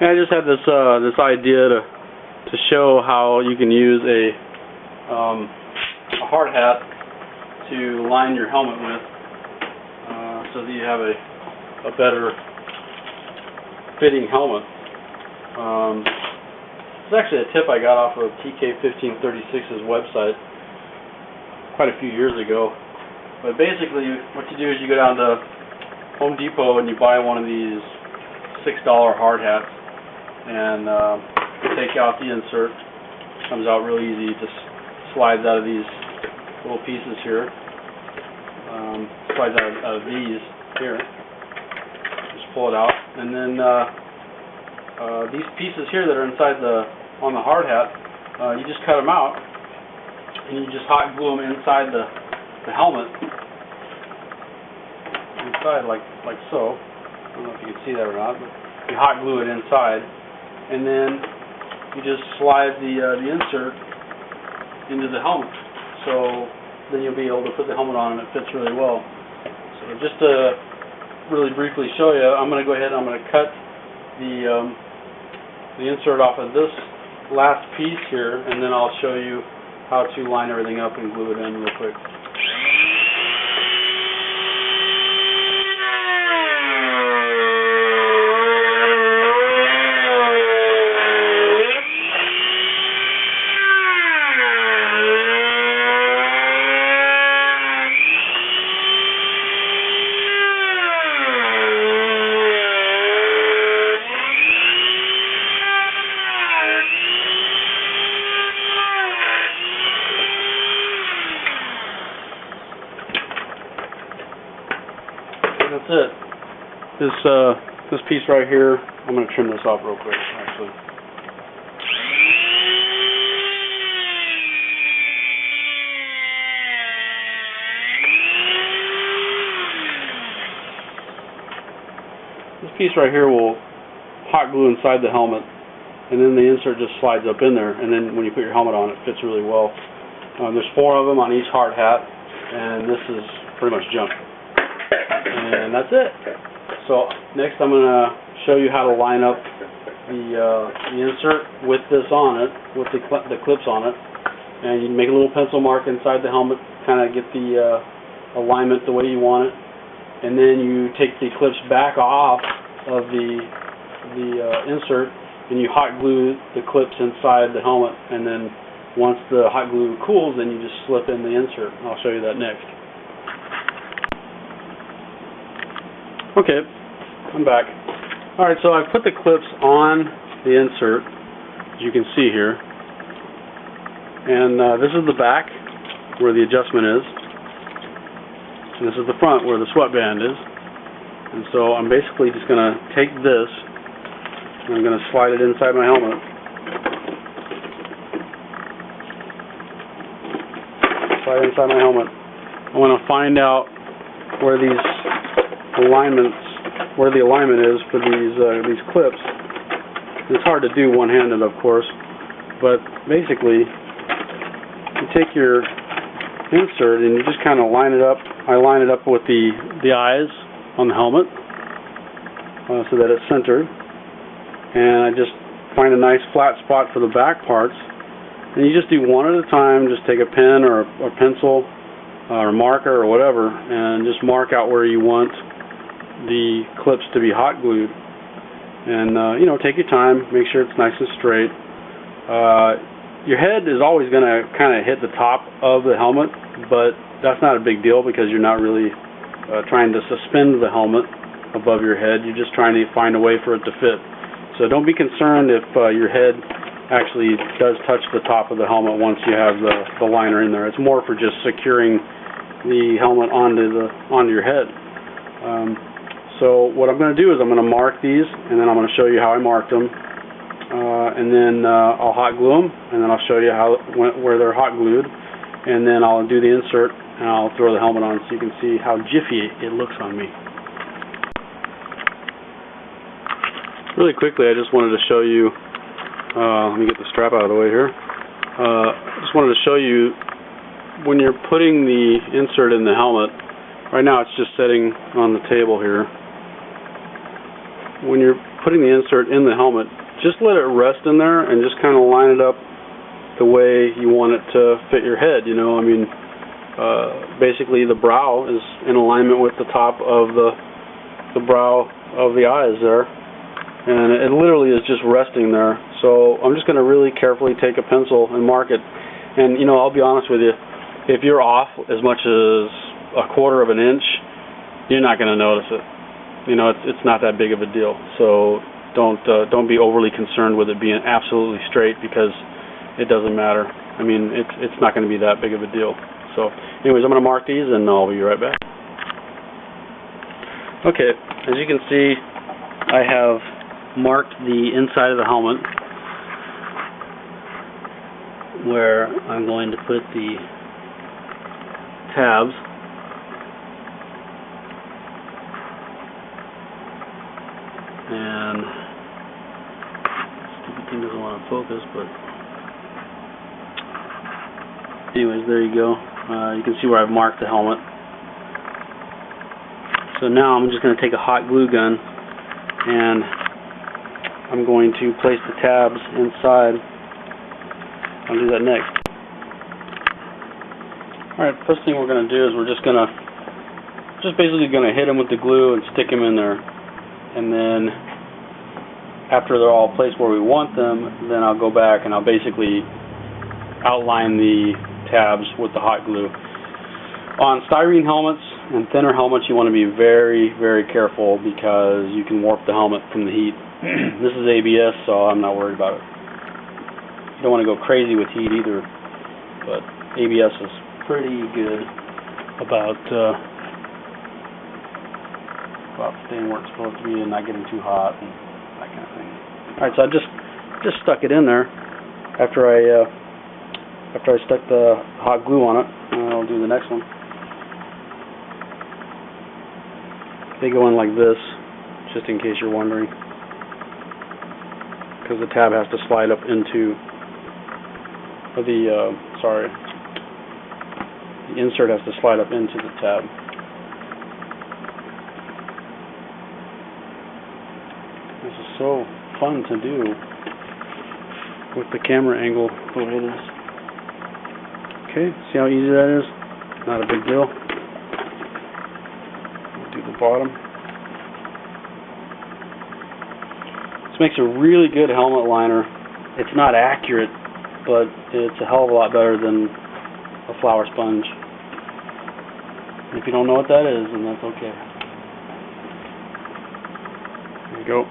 I just had this idea to show how you can use a hard hat to line your helmet with, so that you have a better fitting helmet. It's actually a tip I got off of TK1536's website quite a few years ago. But basically, what you do is you go down to Home Depot and you buy one of these $6 hard hats, and you take out the insert. It comes out really easy. It just slides out of these little pieces here. Slides out of these here. Just pull it out, and then these pieces here that are inside on the hard hat, you just cut them out, and you just hot glue them inside the helmet, inside like so. I don't know if you can see that or not, but you hot glue it inside, and then you just slide the insert into the helmet. So then you'll be able to put the helmet on, and it fits really well. So just to really briefly show you, I'm going to go ahead and I'm going to cut the insert off of this last piece here, and then I'll show you how to line everything up and glue it in real quick. That's it. This piece right here, I'm going to trim this off real quick, actually. This piece right here will hot glue inside the helmet, and then the insert just slides up in there, and then when you put your helmet on, it fits really well. There's 4 of them on each hard hat, and this is pretty much junk. And that's it. So next I'm going to show you how to line up the insert with this on it, with the clips on it. And you make a little pencil mark inside the helmet, kind of get the alignment the way you want it. And then you take the clips back off of the insert, and you hot glue the clips inside the helmet. And then once the hot glue cools, then you just slip in the insert. I'll show you that next. Okay, I'm back. Alright, so I put the clips on the insert, as you can see here. And this is the back, where the adjustment is. And this is the front, where the sweatband is. And so I'm basically just going to take this, and I'm going to slide it inside my helmet. Slide it inside my helmet. I want to find out where the alignment is for these clips. It's hard to do one-handed, of course, but basically you take your insert and you just kind of line it up. I line it up with the eyes on the helmet so that it's centered, and I just find a nice flat spot for the back parts, and you just do one at a time. Just take a pen or a pencil or marker or whatever, and just mark out where you want the clips to be hot glued. And you know, take your time, make sure it's nice and straight. Your head is always going to kind of hit the top of the helmet, but that's not a big deal because you're not really trying to suspend the helmet above your head. You're just trying to find a way for it to fit. So don't be concerned if your head actually does touch the top of the helmet once you have the liner in there. It's more for just securing the helmet onto your head. So what I'm going to do is I'm going to mark these, and then I'm going to show you how I marked them, and then I'll hot glue them, and then I'll show you where they're hot glued, and then I'll do the insert, and I'll throw the helmet on so you can see how jiffy it looks on me. Really quickly, I just wanted to show you, let me get the strap out of the way here. I just wanted to show you when you're putting the insert in the helmet. Right now it's just sitting on the table here. When you're putting the insert in the helmet, just let it rest in there and just kind of line it up the way you want it to fit your head. You know, I mean, basically the brow is in alignment with the top of the brow of the eyes there, and it literally is just resting there. So I'm just going to really carefully take a pencil and mark it. And you know, I'll be honest with you, if you're off as much as a quarter of an inch, you're not going to notice it. You know, it's not that big of a deal. So don't be overly concerned with it being absolutely straight, because it doesn't matter. I mean, it's not going to be that big of a deal. So anyways, I'm going to mark these and I'll be right back. Okay, as you can see, I have marked the inside of the helmet where I'm going to put the tabs. And stupid thing doesn't want to focus, but anyways, there you go. You can see where I've marked the helmet. So now I'm just going to take a hot glue gun and I'm going to place the tabs inside. I'll do that next. Alright, first thing we're going to do is we're just basically going to hit them with the glue and stick them in there. And then after they're all placed where we want them, then I'll go back and I'll basically outline the tabs with the hot glue. On styrene helmets and thinner helmets, you want to be very, very careful, because you can warp the helmet from the heat. This is ABS, so I'm not worried about it. You don't want to go crazy with heat either, but ABS is pretty good about staying where it's supposed to be and not getting too hot and that kind of thing. Alright, so I just stuck it in there after I stuck the hot glue on it. I'll do the next one. They go in like this, just in case you're wondering, because the tab has to slide up into the insert has to slide up into the tab. This is so fun to do with the camera angle the way it is. Okay, see how easy that is? Not a big deal. We'll do the bottom. This makes a really good helmet liner. It's not accurate, but it's a hell of a lot better than a flour sponge. And if you don't know what that is, then that's okay. There you go.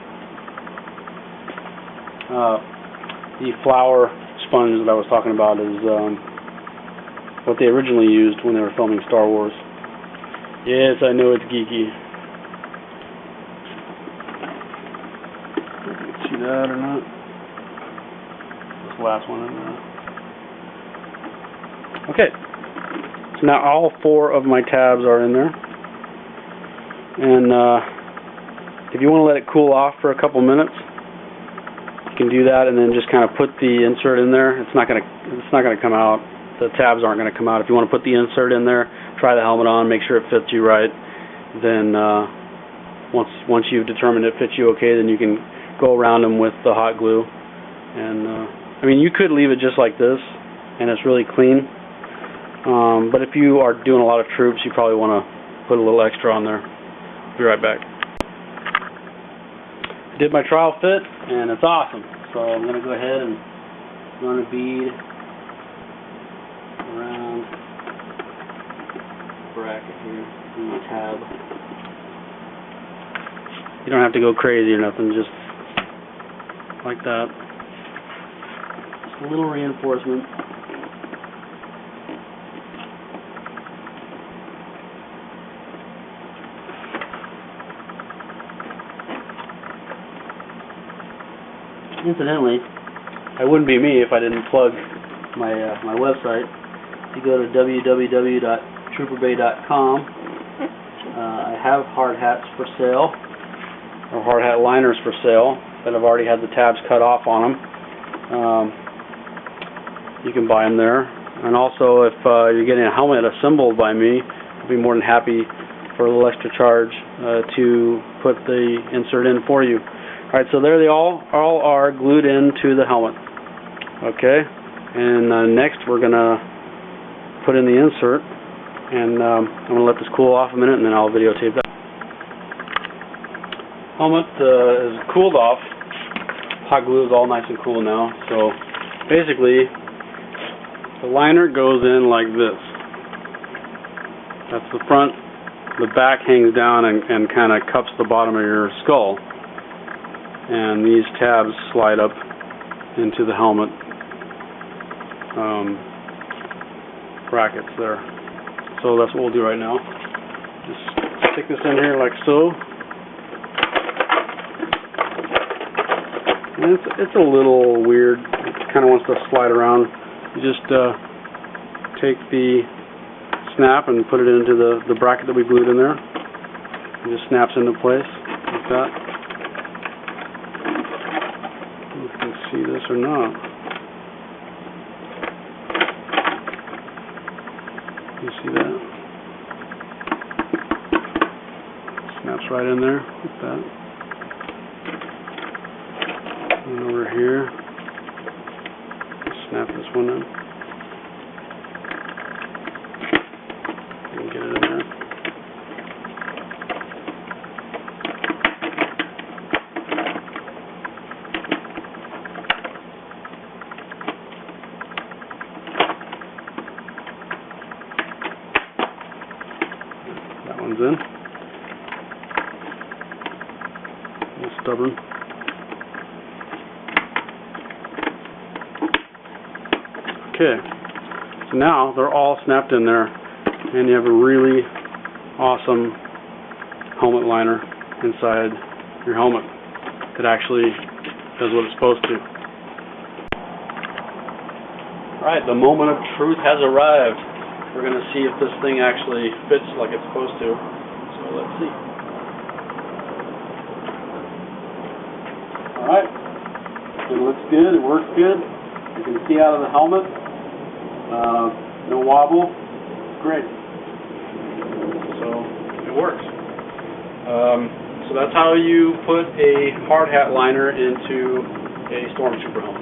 The flour sponge that I was talking about is what they originally used when they were filming Star Wars. Yes, I know it's geeky. See that or not? This last one in there. Okay. So now all 4 of my tabs are in there. And if you want to let it cool off for a couple minutes, you can do that, and then just kind of put the insert in there. It's not gonna come out. The tabs aren't going to come out. If you want to put the insert in there, try the helmet on, make sure it fits you right. Then once you've determined it fits you okay, then you can go around them with the hot glue. And I mean, you could leave it just like this, and it's really clean. But if you are doing a lot of troops, you probably want to put a little extra on there. Be right back. I did my trial fit, and it's awesome. So I'm going to go ahead and run a bead around the bracket here in the tab. You don't have to go crazy or nothing, just like that. Just a little reinforcement. Incidentally, it wouldn't be me if I didn't plug my website. If you go to www.trooperbay.com, I have hard hats for sale, or hard hat liners for sale, that have already had the tabs cut off on them. You can buy them there. And also, if you're getting a helmet assembled by me, I'll be more than happy for a little extra charge to put the insert in for you. Alright, so there they all are glued into the helmet. Okay, and next we're going to put in the insert, and I'm going to let this cool off a minute, and then I'll videotape that. Helmet is cooled off. Hot glue is all nice and cool now. So basically, the liner goes in like this. That's the front. The back hangs down and kind of cups the bottom of your skull. And these tabs slide up into the helmet brackets there. So that's what we'll do right now. Just stick this in here like so. And it's a little weird. It kind of wants to slide around. You just take the snap and put it into the bracket that we glued in there. It just snaps into place like that. I don't know if you can see this or not. You see that? Snaps right in there like that. And over here, snap this one in. And get it in there. That one's in. A little stubborn. Okay, so now they're all snapped in there, and you have a really awesome helmet liner inside your helmet that actually does what it's supposed to. Alright, the moment of truth has arrived. We're going to see if this thing actually fits like it's supposed to. So let's see. Alright, it looks good, it works good. You can see out of the helmet. No wobble. Great. So it works. So that's how you put a hard hat liner into a Stormtrooper helmet.